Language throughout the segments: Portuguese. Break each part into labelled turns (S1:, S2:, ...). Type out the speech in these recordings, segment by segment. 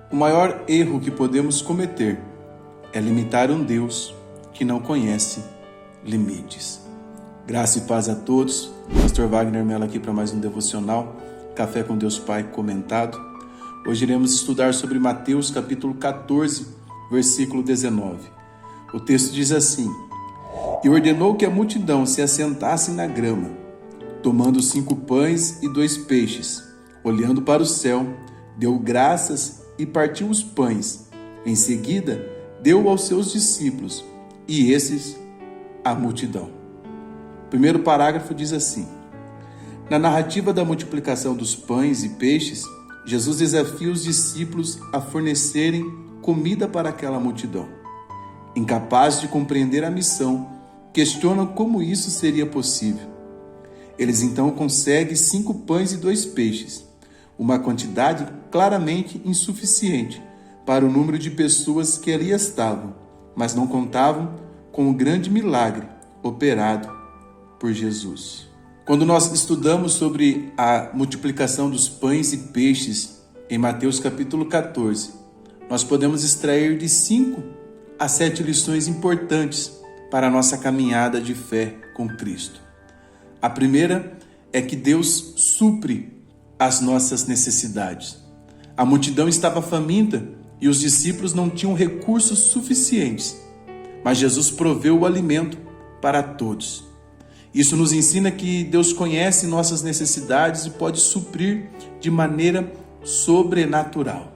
S1: O maior erro que podemos cometer é limitar um Deus que não conhece limites. Graça e paz a todos. Pastor Wagner Mello aqui para mais um devocional, Café com Deus Pai comentado. Hoje iremos estudar sobre Mateus capítulo 14, versículo 19. O texto diz assim: E ordenou que a multidão se assentasse na grama, tomando 5 pães e 2 peixes, olhando para o céu, deu graças e partiu os pães. Em seguida, deu aos seus discípulos, e esses à multidão. O primeiro parágrafo diz assim: Na narrativa da multiplicação dos pães e peixes, Jesus desafia os discípulos a fornecerem comida para aquela multidão. Incapazes de compreender a missão, questionam como isso seria possível. Eles então conseguem 5 pães e 2 peixes, uma quantidade claramente insuficiente para o número de pessoas que ali estavam, mas não contavam com o grande milagre operado por Jesus. Quando nós estudamos sobre a multiplicação dos pães e peixes em Mateus capítulo 14, nós podemos extrair de 5 a 7 lições importantes para a nossa caminhada de fé com Cristo. A primeira é que Deus supre as nossas necessidades. A multidão estava faminta e os discípulos não tinham recursos suficientes, mas Jesus proveu o alimento para todos. Isso nos ensina que Deus conhece nossas necessidades e pode suprir de maneira sobrenatural.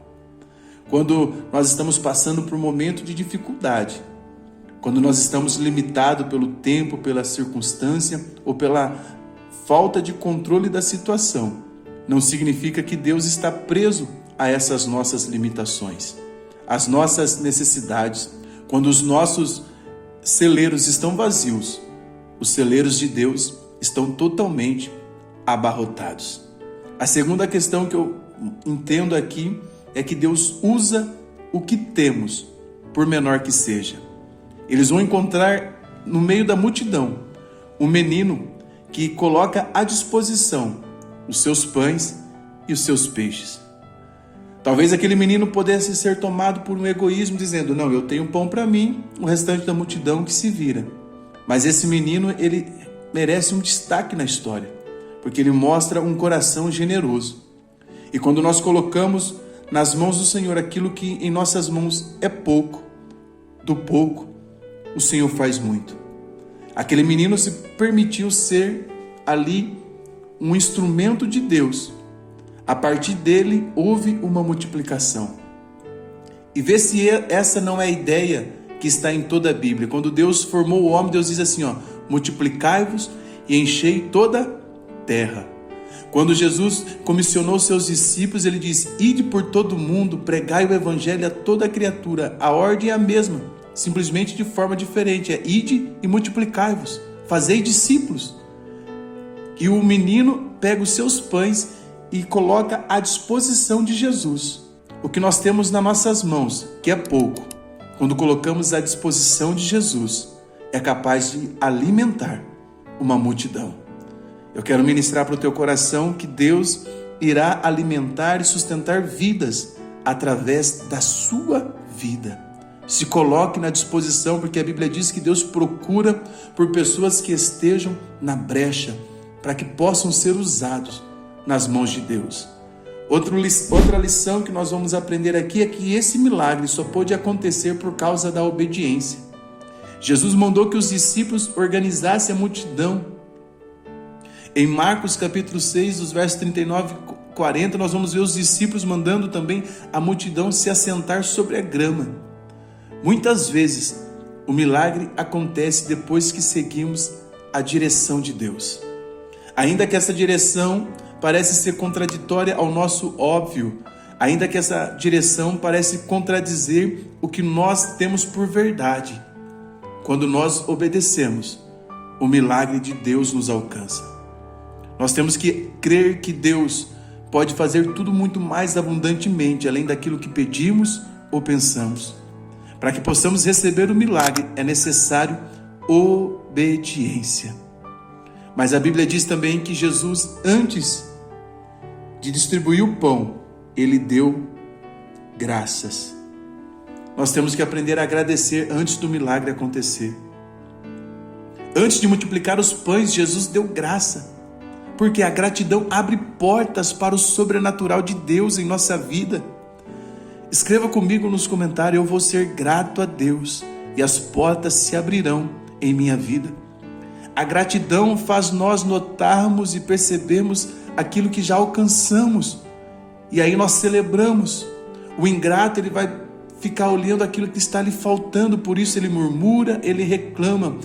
S1: Quando nós estamos passando por um momento de dificuldade, quando nós estamos limitados pelo tempo, pela circunstância ou pela falta de controle da situação, não significa que Deus está preso a essas nossas limitações, às nossas necessidades. Quando os nossos celeiros estão vazios, os celeiros de Deus estão totalmente abarrotados. A segunda questão que eu entendo aqui é que Deus usa o que temos, por menor que seja. Eles vão encontrar no meio da multidão um menino que coloca à disposição os seus pães e os seus peixes. Talvez aquele menino pudesse ser tomado por um egoísmo, dizendo: não, eu tenho pão para mim, o restante da multidão que se vira. Mas esse menino, ele merece um destaque na história, porque ele mostra um coração generoso. E quando nós colocamos nas mãos do Senhor aquilo que em nossas mãos é pouco, do pouco, o Senhor faz muito. Aquele menino se permitiu ser ali um instrumento de Deus. A partir dele houve uma multiplicação. E vê se essa não é a ideia que está em toda a Bíblia. Quando Deus formou o homem, Deus diz assim: multiplicai-vos e enchei toda a terra. Quando Jesus comissionou seus discípulos, ele diz: ide por todo o mundo, pregai o evangelho a toda criatura. A ordem é a mesma, simplesmente de forma diferente. É ide e multiplicai-vos, fazei discípulos. E o menino pega os seus pães e coloca à disposição de Jesus. O que nós temos nas nossas mãos, que é pouco, quando colocamos à disposição de Jesus, é capaz de alimentar uma multidão. Eu quero ministrar para o teu coração que Deus irá alimentar e sustentar vidas através da sua vida. Se coloque na disposição, porque a Bíblia diz que Deus procura por pessoas que estejam na brecha, para que possam ser usados nas mãos de Deus. Outra lição que nós vamos aprender aqui é que esse milagre só pôde acontecer por causa da obediência. Jesus mandou que os discípulos organizassem a multidão. Em Marcos capítulo 6, dos versos 39 e 40, nós vamos ver os discípulos mandando também a multidão se assentar sobre a grama. Muitas vezes, o milagre acontece depois que seguimos a direção de Deus. Ainda que essa direção parece ser contraditória ao nosso óbvio, ainda que essa direção parece contradizer o que nós temos por verdade, quando nós obedecemos, o milagre de Deus nos alcança. Nós temos que crer que Deus pode fazer tudo muito mais abundantemente, além daquilo que pedimos ou pensamos. Para que possamos receber o milagre, é necessário obediência. Mas a Bíblia diz também que Jesus, antes de distribuir o pão, ele deu graças. Nós temos que aprender a agradecer antes do milagre acontecer. Antes de multiplicar os pães, Jesus deu graça, porque a gratidão abre portas para o sobrenatural de Deus em nossa vida. Escreva comigo nos comentários: eu vou ser grato a Deus e as portas se abrirão em minha vida. A gratidão faz nós notarmos e percebermos aquilo que já alcançamos, e aí nós celebramos. O ingrato, ele vai ficar olhando aquilo que está lhe faltando, por isso ele murmura, ele reclama.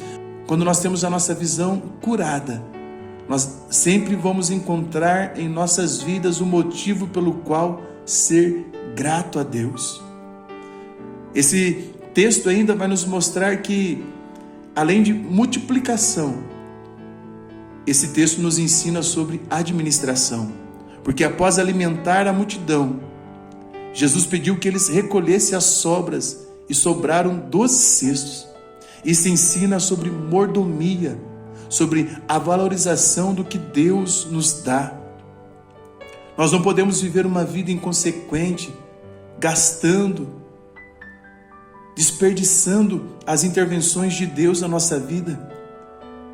S1: Quando nós temos a nossa visão curada, nós sempre vamos encontrar em nossas vidas o motivo pelo qual ser grato a Deus. Esse texto ainda vai nos mostrar que, além de multiplicação, esse texto nos ensina sobre administração, porque após alimentar a multidão, Jesus pediu que eles recolhessem as sobras e sobraram 12 cestos. Isso ensina sobre mordomia, sobre a valorização do que Deus nos dá. Nós não podemos viver uma vida inconsequente, gastando, desperdiçando as intervenções de Deus na nossa vida.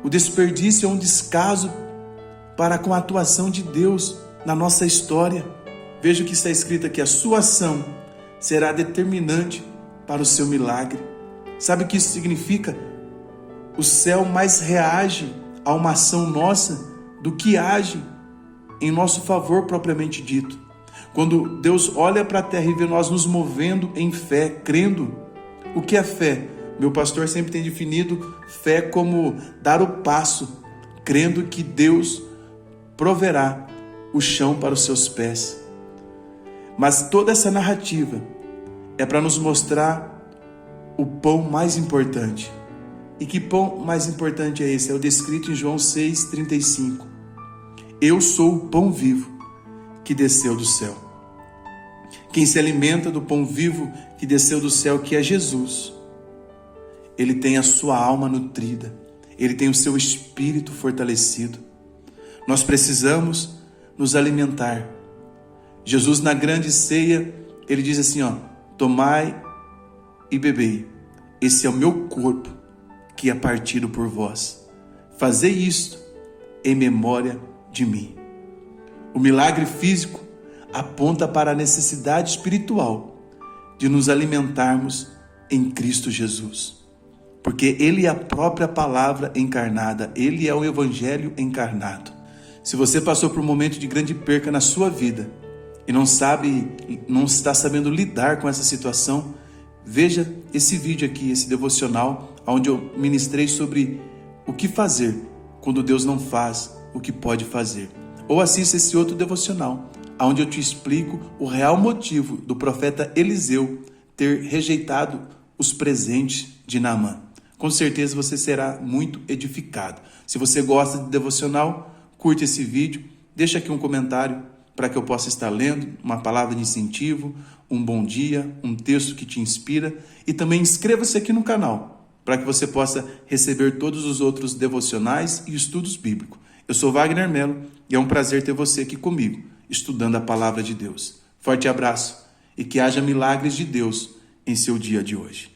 S1: O desperdício é um descaso para com a atuação de Deus na nossa história. Veja o que está escrito aqui: a sua ação será determinante para o seu milagre. Sabe o que isso significa? O céu mais reage a uma ação nossa do que age em nosso favor propriamente dito. Quando Deus olha para a terra e vê nós nos movendo em fé, crendo. O que é fé? Meu pastor sempre tem definido fé como dar o passo, crendo que Deus proverá o chão para os seus pés. Mas toda essa narrativa é para nos mostrar o pão mais importante. E que pão mais importante é esse? É o descrito em João 6,35. Eu sou o pão vivo que desceu do céu. Quem se alimenta do pão vivo que desceu do céu, que é Jesus, ele tem a sua alma nutrida, ele tem o seu espírito fortalecido. Nós precisamos nos alimentar. Jesus, na grande ceia, ele diz assim, tomai e bebei, esse é o meu corpo que é partido por vós. Fazei isto em memória de mim. O milagre físico aponta para a necessidade espiritual de nos alimentarmos em Cristo Jesus, porque Ele é a própria palavra encarnada, Ele é o Evangelho encarnado. Se você passou por um momento de grande perca na sua vida e não está sabendo lidar com essa situação, veja esse vídeo aqui, esse devocional, onde eu ministrei sobre o que fazer quando Deus não faz o que pode fazer. Ou assista esse outro devocional, onde eu te explico o real motivo do profeta Eliseu ter rejeitado os presentes de Naamã. Com certeza você será muito edificado. Se você gosta de devocional, curte esse vídeo, deixa aqui um comentário para que eu possa estar lendo, uma palavra de incentivo, um bom dia, um texto que te inspira, e também inscreva-se aqui no canal, para que você possa receber todos os outros devocionais e estudos bíblicos. Eu sou Wagner Mello e é um prazer ter você aqui comigo, estudando a palavra de Deus. Forte abraço e que haja milagres de Deus em seu dia de hoje.